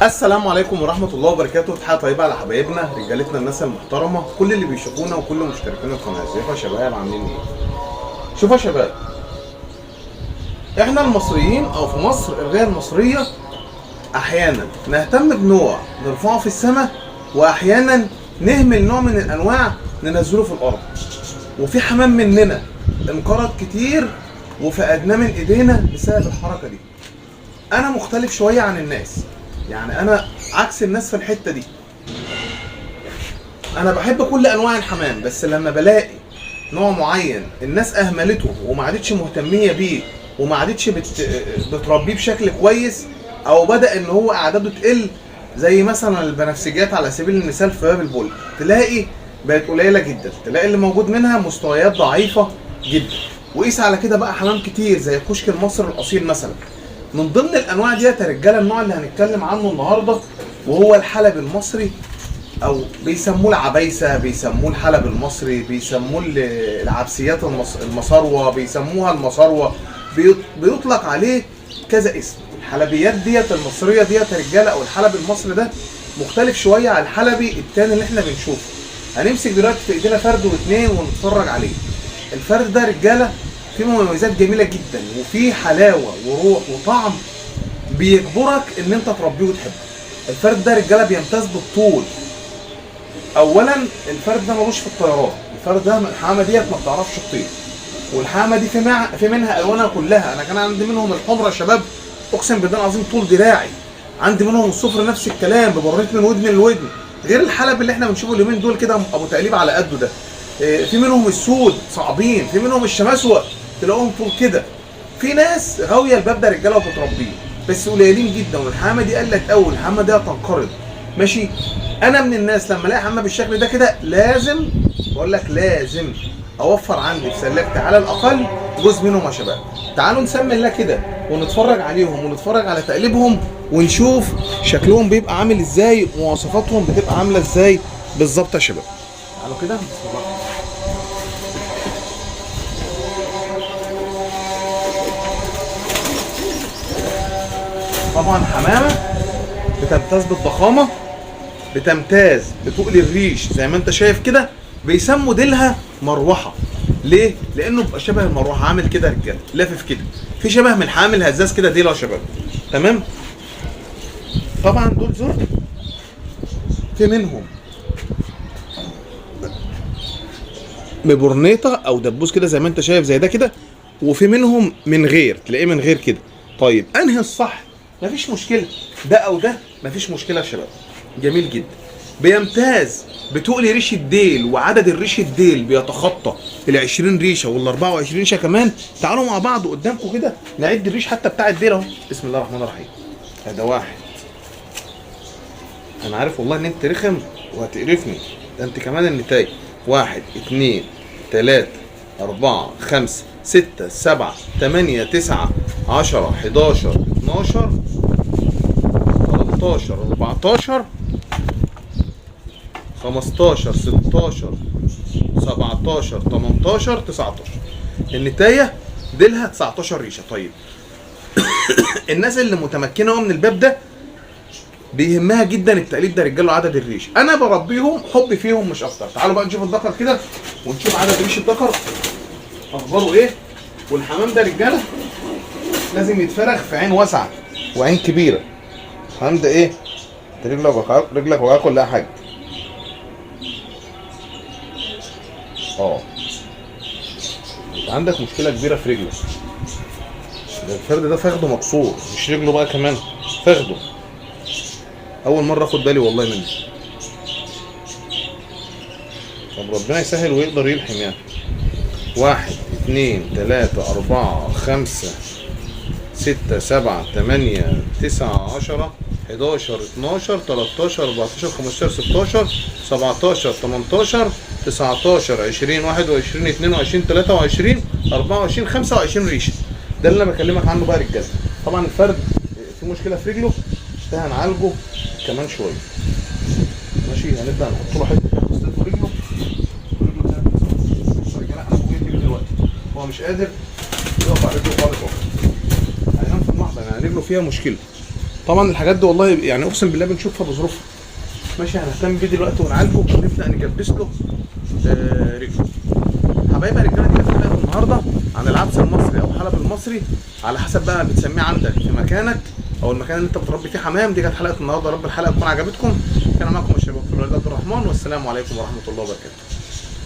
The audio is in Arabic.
السلام عليكم ورحمة الله وبركاته. تحية طيبة على حبايبنا رجالتنا الناس المحترمة، كل اللي بيشوفونا وكل مشتركين القناة. ازيكم يا شباب، عاملين ايه؟ شوفوا يا شباب، احنا المصريين او في مصر الرئة المصرية احيانا نهتم بنوع نرفعه في السماء، واحيانا نهمل نوع من الانواع ننزله في الارض. وفي حمام مننا انقرض كتير وفقدناه من ايدينا بسبب الحركة دي. انا مختلف شوية عن الناس، يعني انا عكس الناس في الحته دي. انا بحب كل انواع الحمام، بس لما بلاقي نوع معين الناس اهملته وما عادتش مهتميه بيه وما عادتش بتربيه بشكل كويس، او بدا ان هو اعداده تقل، زي مثلا البنفسجيات على سبيل المثال في باب البول، تلاقي بقت قليله جدا، تلاقي اللي موجود منها مستويات ضعيفه جدا. وقيس على كده بقى حمام كتير زي كشك المصري الاصيل مثلا. من ضمن الانواع ديت يا رجاله النوع اللي هنتكلم عنه النهارده، وهو الحلب المصري، او بيسموه العبيسه، بيسموه الحلب المصري، بيسموه العبسيات المصاروه، بيسموها المصاروه، بيطلق عليه كذا اسم. الحلبيات ديت المصريه ديت يا رجاله، او الحلب المصري ده مختلف شويه عن الحلبي التاني اللي احنا بنشوفه. هنمسك دلوقتي في ايدينا فرد واثنين ونتفرج عليه. الفرد ده رجاله فيه مميزات جميله جدا، وفيه حلاوه وروح وطعم بيجبرك ان انت تربيه وتحبه. الفرد ده رجاله بيمتاز بالطول. اولا الفرد ده ملوش في الطيران، الفرد ده الحمامه ديت ما بتعرفش تطير، والحمامه دي في منها الوانها كلها. انا كان عندي منهم الحمرا يا شباب، اقسم بالله العظيم طول دراعي. عندي منهم الصفر نفس الكلام، ببريت من ودن لودن، غير الحلب اللي احنا بنشوفه اليومين دول كده ابو تقليب على قده ده. في منهم السود صعبين، في منهم الشماسوه تلاقوهم طول كده. في ناس غاويه الباب ده رجاله وبتربيه، بس قليلين جدا. والحمامه دي قلت قوي، الحمامه دي هتنقرض. ماشي، انا من الناس لما الاقي حمامه بالشكل ده كده لازم بقول لك لازم اوفر عندي في سلاكتي على الاقل جزء منهم يا شباب. تعالوا نسمي الله كده ونتفرج عليهم ونتفرج على تقليبهم ونشوف شكلهم بيبقى عامل ازاي، ومواصفاتهم بتبقى عامله ازاي بالظبط يا شباب. تعالوا كده بسم الله. طبعا حمامه بتمتاز بالضخامه، بتمتاز بتقل الريش زي ما انت شايف كده. بيسموا ديلها مروحه. ليه؟ لانه بيبقى شبه المروحه، عامل كده يا رجاله، لافف كده، في شبه من حامل الهزاز كده ديله يا شباب. تمام؟ طبعا دول زرق، في منهم ببرنيطه او دبوس كده زي ما انت شايف زي ده كده، وفي منهم من غير، تلاقيه من غير كده. طيب انهي الصح؟ مفيش مشكله، ده او ده مفيش مشكله يا شباب. جميل جدا. بيمتاز بتقل ريش الديل، وعدد الريش الديل بيتخطى ال 20 ريشه وال 24 ريشه كمان. تعالوا مع بعض قدامكم كده نعد الريش حتى بتاع الديل اهو. بسم الله الرحمن الرحيم. ده واحد، انا عارف والله ان انت رخم وهتقرفني، ده انت كمان النتايج. 1 2 3 4 5 6 7 8 9 10 11 12 13 14 15 16 17 18 19. النتايه ديلها 19 ريشه. طيب الناس اللي متمكنه من الباب ده بيهمها جدا التقليد ده رجاله، عدد الريش. انا بربيهم حبي فيهم مش اكتر. تعالوا بقى نشوف الذكر كده ونشوف عدد ريش الذكر اخباره ايه. والحمام ده رجاله لازم يتفرغ في عين واسعه وعين كبيره. الحمام ده ايه؟ رجلك وجعك كلها حاجه. انت عندك مشكله كبيره في رجلك. ده الفرد ده فخده مكسور، مش رجله بقى كمان، فخده. اول مره اخد بالي والله منه. طب ربنا يسهل ويقدر يلحم يعني. 1 2 3 4 5 6 7 8 9 10 11 12 13 14 15 16 17 18 19 20 21 22 23 24 25 ريشه. ده اللي انا بكلمك عنه بقى رجاله. طبعا الفرد في مشكله في رجله، ده هنعالجه كمان شويه. ماشي، هنبدا نحط له حته كده في رجله. رجاله انا ممكن دلوقتي هو مش قادر يقف على رجله خالص اهو. هينام في المحضن، يعني رجله فيها مشكله. طبعا الحاجات دي والله يعني اقسم بالله بنشوفها بظروفها. ماشي، هنهتم بيه دلوقتي ونعالجه ونبدا نجبس له رجله. حبايبي يا رجاله، دي كانت حلقه النهارده عن العدس المصري او الحلب المصري على حسب بقى بتسميه عندك في مكانك او المكان اللي انت بتربي فيه حمام. دي كانت حلقه النهارده، رب الحلقه تكون عجبتكم. كان معاكم الشباب في الوليد عبد الرحمن، والسلام عليكم ورحمه الله وبركاته.